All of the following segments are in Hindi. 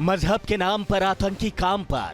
मजहब के नाम पर आतंकी काम पर।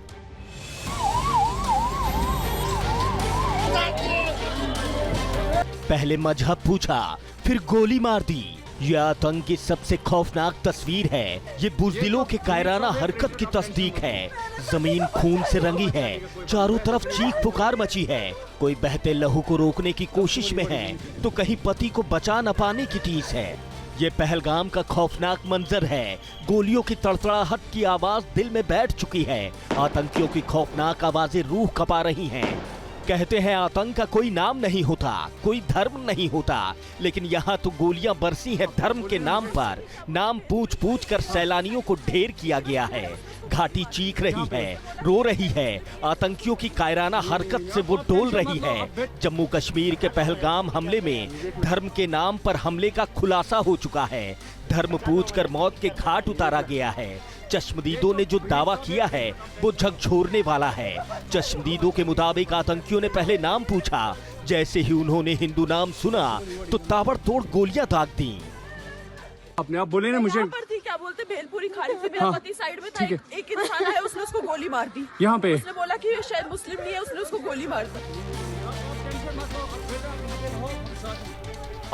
पहले मजहब पूछा, फिर गोली मार दी। यह आतंक की सबसे खौफनाक तस्वीर है। ये बुज़दिलों के कायराना हरकत की तस्दीक है। जमीन खून से रंगी है, चारों तरफ चीख पुकार मची है। कोई बहते लहू को रोकने की कोशिश में है, तो कहीं पति को बचा न पाने की टीस है। ये पहलगाम का खौफनाक मंजर है। गोलियों की तड़तड़ाहट की आवाज दिल में बैठ चुकी है। आतंकियों की खौफनाक आवाजें रूह कपा रही हैं। कहते हैं आतंक का कोई नाम नहीं होता, कोई धर्म नहीं होता, लेकिन यहाँ तो गोलियां बरसी हैं धर्म के नाम पर। नाम पूछ पूछ कर सैलानियों को ढेर किया गया है। घाटी चीख रही है, रो रही है। आतंकियों की कायराना हरकत से वो डोल रही है। जम्मू कश्मीर के पहलगाम हमले में धर्म के नाम पर हमले का खुलासा हो चुका है। धर्म पूछकर मौत के घाट उतारा गया है। चश्मदीदों ने जो दावा किया है वो झकझोरने वाला है। चश्मदीदों के मुताबिक आतंकियों ने पहले नाम पूछा। जैसे ही उन्होंने हिंदू नाम सुना तो ताबड़तोड़ गोलियां दाग दी। अपने आप बोले ना मुझे क्या बोलते भेलपुरी खाने से मेरा पति साइड में था, एक इंसान है उसने उसको गोली मार दी। यहाँ पे उसने बोला कि शायद मुस्लिम नहीं है, उसने उसको गोली मार दी।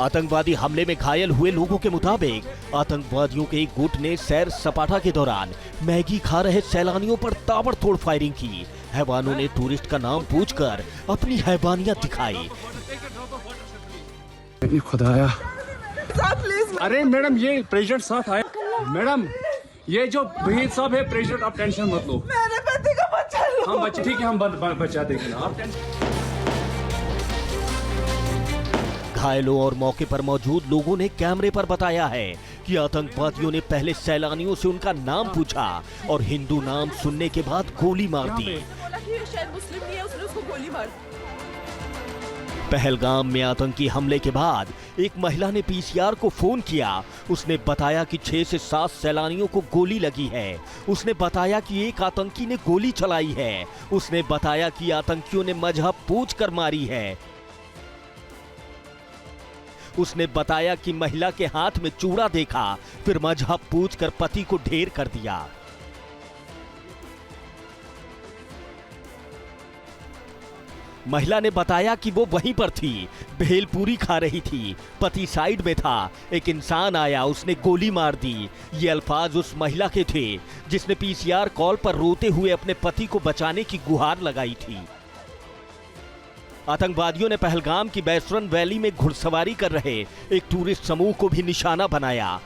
आतंकवादी हमले में घायल हुए लोगों के मुताबिक आतंकवादियों के एक गुट ने सैर सपाटा के दौरान मैगी खा रहे सैलानियों पर ताबड़तोड़ फायरिंग की। हैवानों ने टूरिस्ट का नाम पूछकर अपनी हैवानियत दिखाई। खुदाया, अरे मैडम ये प्रेसिडेंट साथ आए। मैडम ये जो भीड़ साहब है प्रेसिडेंट, आप टेंशन मत लो। मेरे पति का बच्चा लो। हम बच्चे ठीक है, हम बच्चा देखेंगे, आप टेंशन। घायलों और मौके पर मौजूद लोगों ने कैमरे पर बताया है कि आतंकवादियों ने पहले सैलानियों से उनका नाम पूछा और हिंदू नाम सुनने के बाद गोली मार दी। शायद मुस्लिम नहीं है, उसने उसको गोली मार दी। पहलगाम में आतंकी हमले के बाद एक महिला ने पीसीआर को फोन किया। उसने बताया कि 6 से 7 सैलानियों को गोली लगी है। उसने बताया कि एक आतंकी ने गोली चलाई है। उसने बताया कि आतंकियों ने मजहब पूछकर मारी है। उसने बताया कि महिला के हाथ में चूड़ा देखा, फिर मजहब पूछकर पति को ढेर कर दिया। महिला ने बताया कि वो वहीं पर थी, भेलपूरी खा रही थी, पति साइड में था, एक इंसान आया, उसने गोली मार दी। ये अल्फाज उस महिला के थे जिसने पीसीआर कॉल पर रोते हुए अपने पति को बचाने की गुहार लगाई थी। आतंकवादियों ने पहलगाम की बैसरन वैली में घुड़सवारी कर रहे एक टूरिस्ट समूह को भी निशाना बनाया।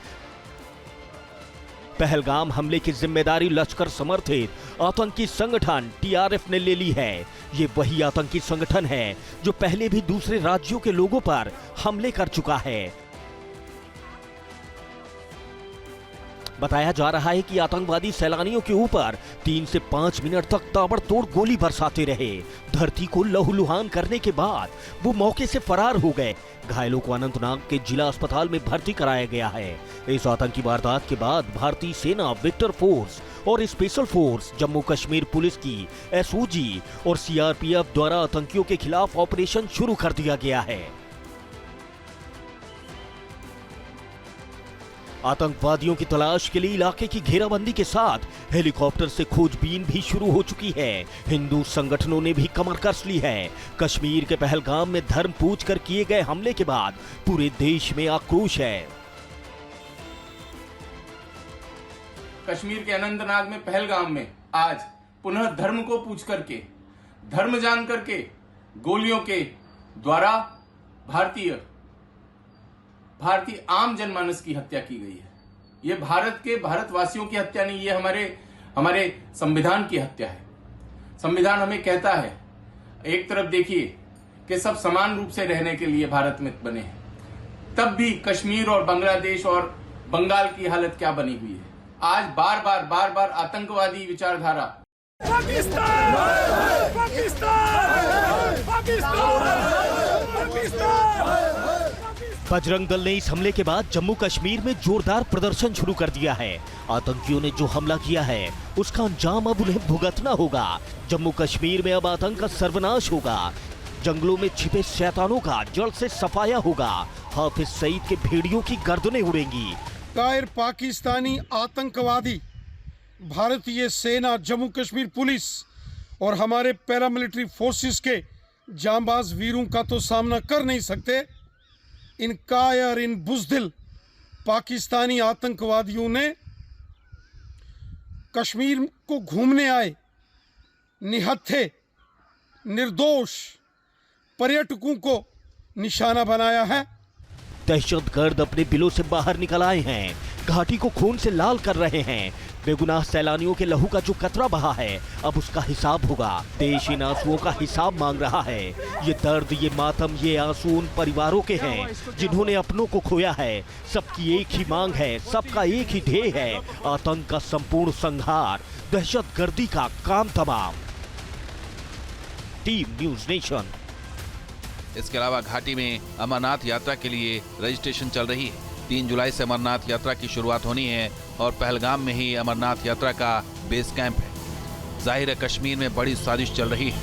पहलगाम हमले की जिम्मेदारी लश्कर समर्थित आतंकी संगठन टीआरएफ ने ले ली है। ये वही आतंकी संगठन है जो पहले भी दूसरे राज्यों के लोगों पर हमले कर चुका है। बताया जा रहा है कि आतंकवादी सैलानियों के ऊपर 3 से 5 मिनट तक ताबड़तोड़ गोली बरसाते रहे। धरती को लहूलुहान करने के बाद वो मौके से फरार हो गए। घायलों को अनंतनाग के जिला अस्पताल में भर्ती कराया गया है। इस आतंकी वारदात के बाद भारतीय सेना, विक्टर फोर्स और special force, Jammu Kashmir police की एसओजी और सीआरपीएफ द्वारा आतंकियों के खिलाफ ऑपरेशन शुरू कर दिया गया है। आतंकवादियों की तलाश के लिए इलाके की घेराबंदी के साथ हेलीकॉप्टर से खोजबीन भी शुरू हो चुकी है। हिंदू संगठनों ने भी कमर कस ली है। कश्मीर के पहलगाम में धर्म पूछकर किए गए हमले के बाद पूरे देश में आक्रोश है। कश्मीर के अनंतनाग में पहलगाम में आज पुनः धर्म को पूछ करके, धर्म जान करके गोलियों के द्वारा भारतीय आम जनमानस की हत्या की गई है। ये भारत के भारतवासियों की हत्या नहीं, ये हमारे संविधान की हत्या है। संविधान हमें कहता है, एक तरफ देखिए कि सब समान रूप से रहने के लिए भारत में बने हैं, तब भी कश्मीर और बांग्लादेश और बंगाल की हालत क्या बनी हुई है। आज बार बार आतंकवादी विचारधारा पाकिस्तान, पाकिस्तान, पाकिस्तान। बजरंग दल ने इस हमले के बाद जम्मू कश्मीर में जोरदार प्रदर्शन शुरू कर दिया है। आतंकियों ने जो हमला किया है उसका अंजाम अब उन्हें भुगतना होगा। जम्मू कश्मीर में अब आतंक का सर्वनाश होगा। जंगलों में छिपे शैतानों का जड़ से सफाया होगा। हाफिज सईद के भेड़ियों की गर्दनें उड़ेंगी। गैर पाकिस्तानी आतंकवादी भारतीय सेना, जम्मू कश्मीर पुलिस और हमारे पैरामिलिट्री फोर्सेस के जांबाज वीरों का तो सामना कर नहीं सकते। इन कायर, इन बुज़दिल पाकिस्तानी आतंकवादियों ने कश्मीर को घूमने आए निहत्थे निर्दोष पर्यटकों को निशाना बनाया है। दहशतगर्द अपने बिलों से बाहर निकल आए हैं, घाटी को खून से लाल कर रहे हैं। बेगुनाह सैलानियों के लहू का जो कतरा बहा है, अब उसका हिसाब होगा। देश इन आंसुओं का हिसाब मांग रहा है। ये दर्द, ये मातम, ये आंसू उन परिवारों के हैं जिन्होंने अपनों को खोया है। सबकी एक ही मांग है, सबका एक ही ध्येय है, आतंक का संपूर्ण संहार, दहशतगर्दी का काम तमाम। Team news nation. इसके अलावा घाटी में अमरनाथ यात्रा के लिए रजिस्ट्रेशन चल रही है। 3 जुलाई से अमरनाथ यात्रा की शुरुआत होनी है और पहलगाम में ही अमरनाथ यात्रा का बेस कैंप है। जाहिर है कश्मीर में बड़ी साजिश चल रही है।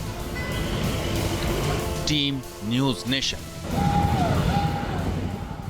Team news nation.